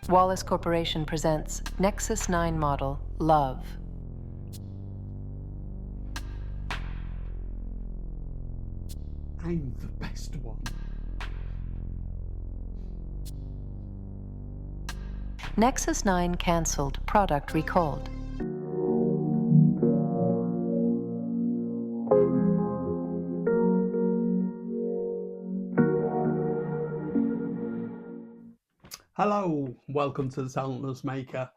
Wallace Corporation presents Nexus 9 model, Love. I'm the best one. Nexus 9 cancelled, product recalled. Hello, welcome to the Talentless Maker.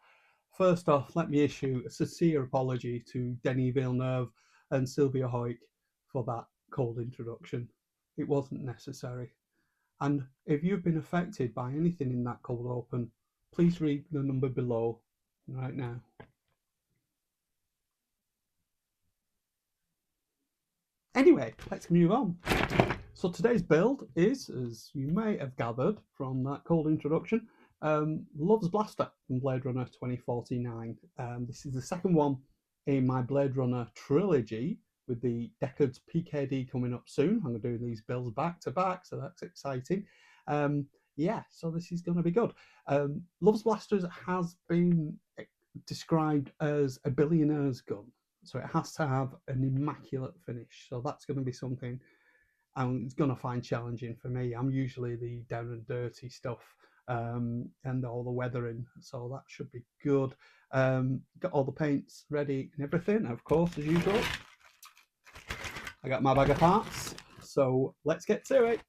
First off, let me issue a sincere apology to Denis Villeneuve and Sylvia Hoyt for that cold introduction. It wasn't necessary. And if you've been affected by anything in that cold open, please read the number below right now. Anyway, let's move on. So today's build is, as you may have gathered from that cold introduction, Love's Blaster from Blade Runner 2049. This is the second one in my Blade Runner trilogy, with the Deckard's PKD coming up soon. I'm doing these builds back to back, so that's exciting. So this is going to be good. Love's Blaster has been described as a billionaire's gun, so it has to have an immaculate finish. So that's going to be something I'm going to find challenging for me. I'm usually the down and dirty stuff and all the weathering, so that should be good. Got all the paints ready and everything, of course, as usual. I got my bag of parts, so let's get to it.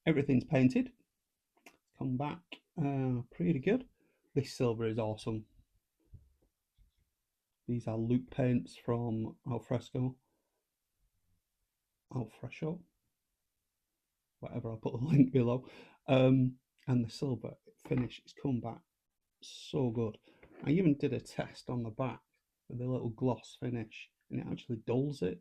Everything's painted. Come back pretty good. This silver is awesome. These are loop paints from Alfresco, whatever, I'll put the link below. And the silver finish has come back so good. I even did a test on the back with a little gloss finish, and it actually dulls it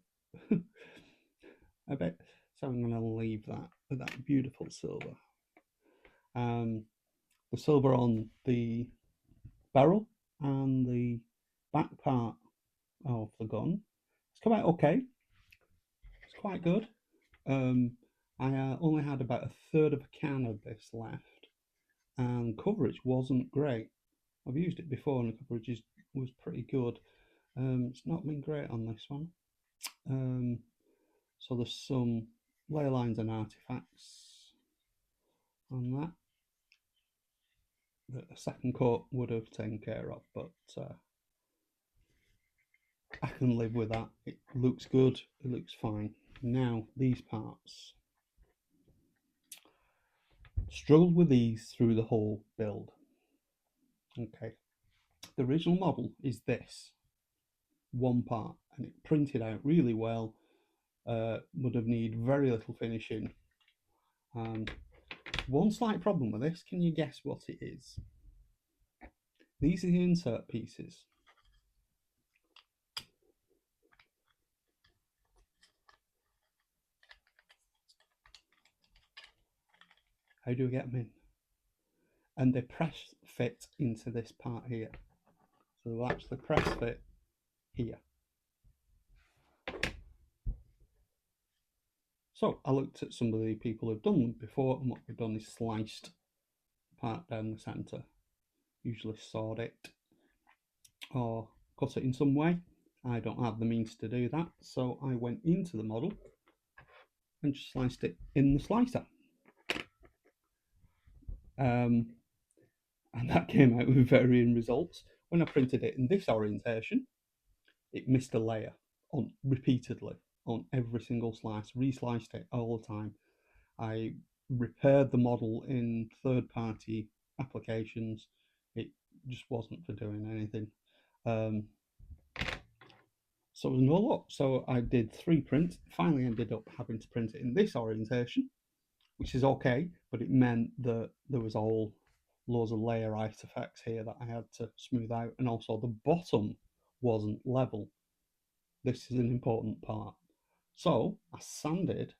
a bit. So I'm going to leave that with that beautiful silver. The silver on the barrel and the back part of the gun, it's come out okay. It's quite good. I only had about a third of a can of this left, and coverage wasn't great. I've used it before, and the coverage was pretty good. It's not been great on this one. So there's some layer lines and artifacts on that a second coat would have taken care of, but I can live with that. It looks good, it looks fine. Now these parts. Struggled with these through the whole build. Okay, the original model is this one part, and it printed out really well. Would have needed very little finishing. One slight problem with this, can you guess what it is? These are the insert pieces. How do we get them in? And they press fit into this part here. So they'll actually press fit here. So I looked at some of the people who've done them before, and what they've done is sliced part down the centre, usually sawed it or cut it in some way. I don't have the means to do that, so I went into the model and just sliced it in the slicer. And that came out with varying results. When I printed it in this orientation, it missed a layer repeatedly on every single slice, resliced it all the time. I repaired the model in third-party applications. It just wasn't for doing anything. So it was no luck. So I did 3 prints. Finally ended up having to print it in this orientation, which is okay, but it meant that there was all loads of layer artifacts here that I had to smooth out, and also the bottom wasn't level. This is an important part. So I sanded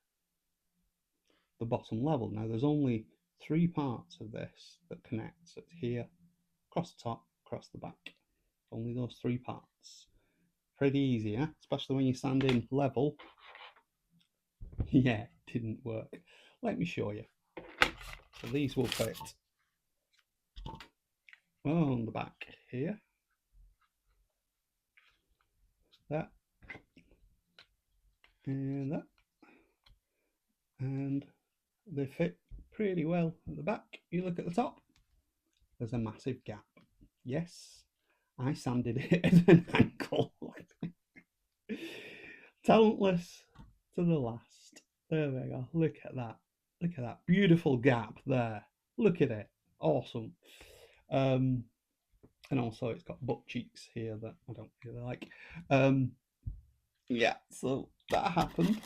the bottom level. Now there's only 3 parts of this that connect. So it's here, across the top, across the back. Only those 3 parts. Pretty easy, yeah? Especially when you're sanding level. Yeah, it didn't work. Let me show you. So these will fit on the back here. That. And that. And they fit pretty well at the back. You look at the top, there's a massive gap. Yes, I sanded it at an angle. Talentless to the last. There we go. Look at that. Look at that beautiful gap there. Look at it. Awesome. And also it's got butt cheeks here that I don't really like. Yeah, so that happened.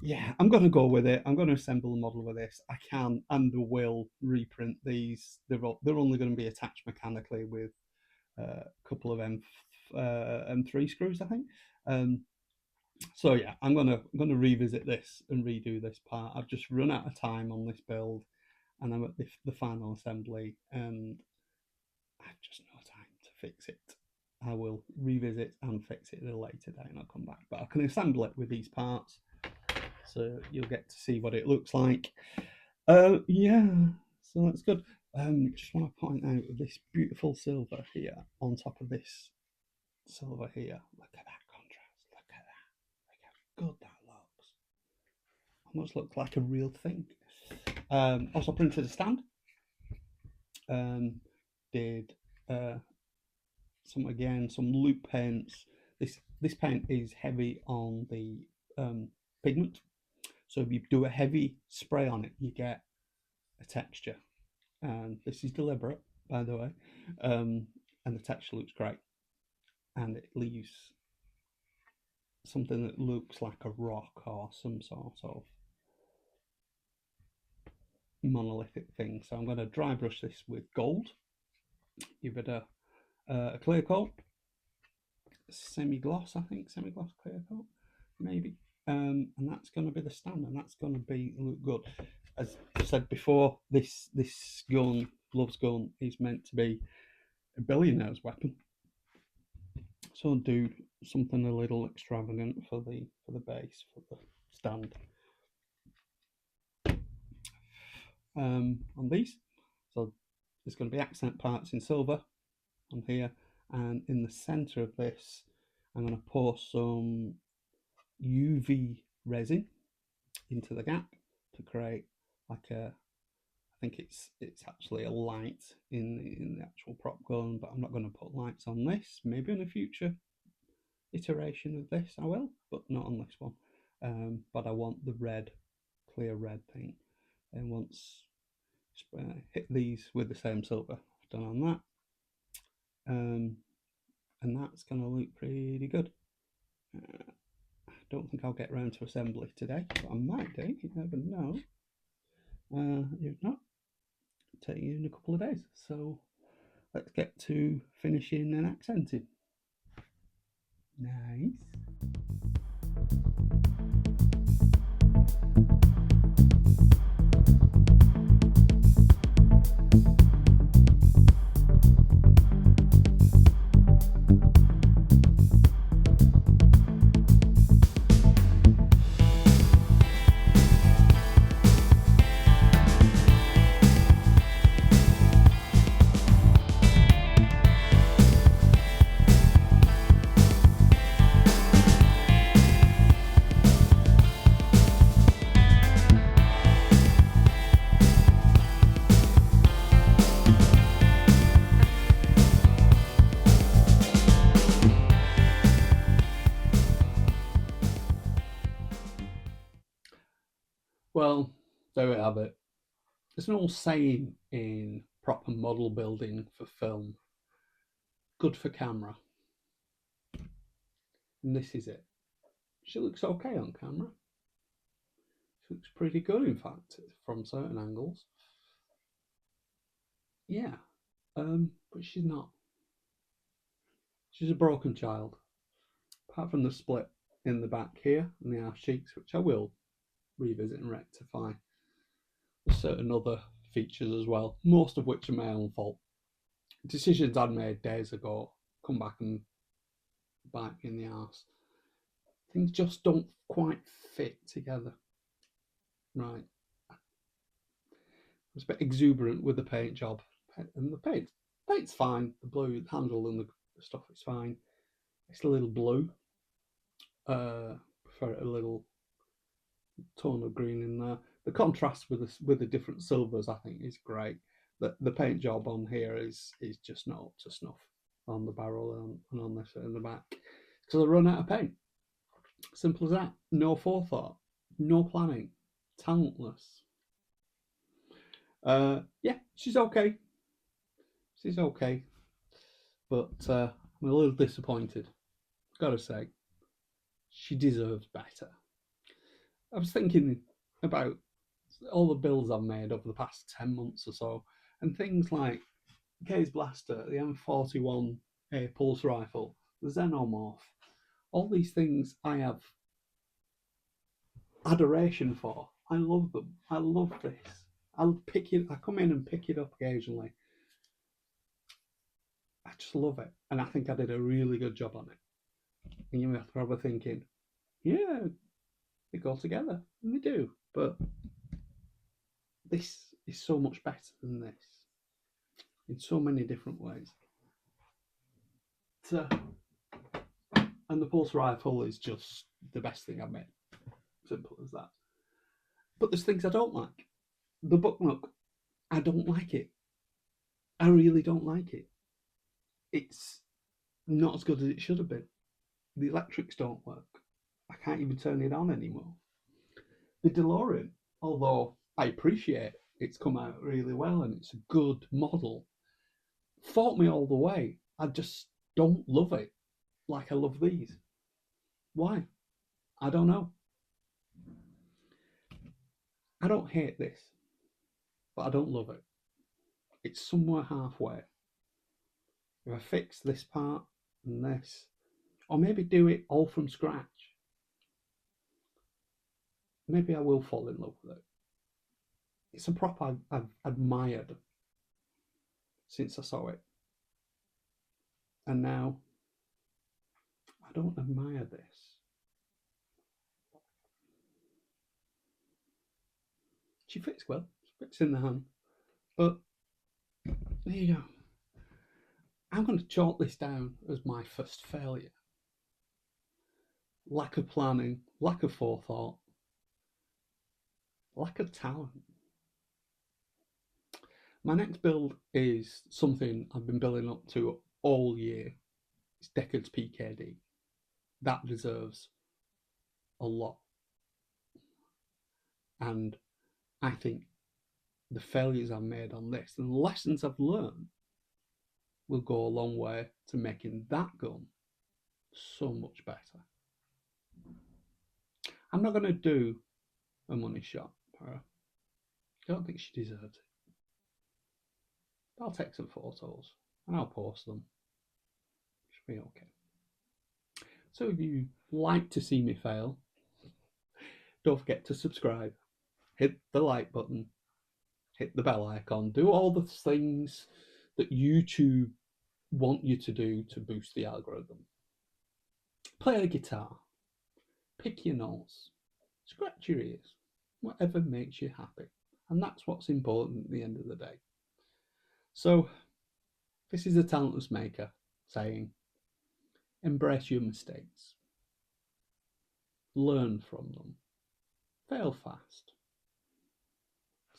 Yeah, I'm going to go with it. I'm going to assemble a model with this. I can and will reprint these. They're only going to be attached mechanically with a couple of M3 screws, I think. So yeah, I'm gonna revisit this and redo this part. I've just run out of time on this build, and I'm at the final assembly, and I've just no time to fix it. I will revisit and fix it at a later day, and I'll come back. But I can assemble it with these parts, so you'll get to see what it looks like. Yeah, so that's good. Just want to point out this beautiful silver here on top of this silver here. Look at that contrast. Look at that. Look how good that looks. Almost looks like a real thing. Also printed a stand. Did some loop paints. This paint is heavy on the pigment, So if you do a heavy spray on it, you get a texture. And this is deliberate, by the way. And the texture looks great. And it leaves something that looks like a rock or some sort of monolithic thing. So I'm going to dry brush this with gold, give it a clear coat, semi-gloss, I think, semi-gloss clear coat, maybe. And that's going to be the stand, and that's going to be look good. As I said before, this gun, Love's gun, is meant to be a billionaire's weapon. So I'll do something a little extravagant for the base, for the stand. On these, so there's going to be accent parts in silver on here, and in the center of this I'm going to pour some UV resin into the gap to create like a, I think it's actually a light in the actual prop gun, but I'm not going to put lights on this. Maybe in a future iteration of this I will, but not on this one. But I want the red, clear red thing, and once hit these with the same silver I've done on that, and that's going to look pretty good. I don't think I'll get around to assembly today, but I might do, you never know. If not, it'll take you in a couple of days. So let's get to finishing and accenting. Nice. Well, there we have it. There's an old saying in proper model building for film, good for camera. And this is it. She looks okay on camera. She looks pretty good, in fact, from certain angles. Yeah, but she's not. She's a broken child. Apart from the split in the back here and the arse cheeks, which I will revisit and rectify. There's certain other features as well, most of which are my own fault. Decisions I'd made days ago come back and bite me in the arse. Things just don't quite fit together. Right. I was a bit exuberant with the paint job, and the paint's fine. The blue handle and the stuff is fine. It's a little blue. Prefer a little tone of green in there. The contrast with the different silvers, I think, is great. The paint job on here is just not up to snuff on the barrel and on this in the back, because I run out of paint. Simple as that. No forethought, no planning, talentless. Yeah, she's okay. She's okay, but I'm a little disappointed. Gotta say, she deserves better. I was thinking about all the builds I've made over the past 10 months or so, and things like Kay's Blaster, the M41A pulse rifle, the Xenomorph, all these things I have adoration for. I love them. I love this. I'll pick it. I come in and pick it up occasionally. I just love it, and I think I did a really good job on it. And you're probably thinking, yeah, they go together, and they do. But this is so much better than this in so many different ways. So, and the pulse rifle is just the best thing I've made. Simple as that. But there's things I don't like. The Bucknock, I don't like it. I really don't like it. It's not as good as it should have been. The electrics don't work. I can't even turn it on anymore. the DeLorean, although I appreciate it's come out really well and it's a good model, fought me all the way. I just don't love it like I love these. Why? I don't know. I don't hate this, but I don't love it. It's somewhere halfway. If I fix this part and this, or maybe do it all from scratch, maybe I will fall in love with it. It's a prop I've admired since I saw it. And now I don't admire this. She fits well, she fits in the hand. But there you go. I'm going to chalk this down as my first failure. Lack of planning, lack of forethought, lack of talent. My next build is something I've been building up to all year. It's Deckard's PKD. That deserves a lot. And I think the failures I've made on this and the lessons I've learned will go a long way to making that gun so much better. I'm not going to do a money shot for her. I don't think she deserves it. I'll take some photos and I'll post them. Should be okay. So if you like to see me fail, don't forget to subscribe, hit the like button, hit the bell icon, do all the things that YouTube want you to do to boost the algorithm. Play the guitar, pick your nose, scratch your ears, whatever makes you happy. And that's what's important at the end of the day. So this is a talentless maker saying, embrace your mistakes, learn from them, fail fast.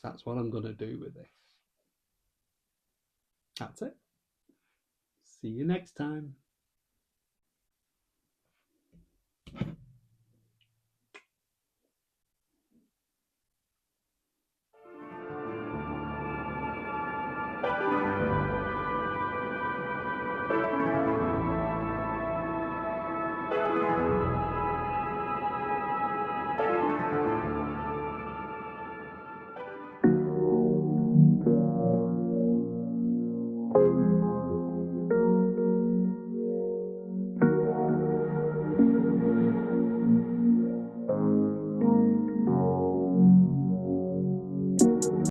That's what I'm going to do with this. That's it. See you next time.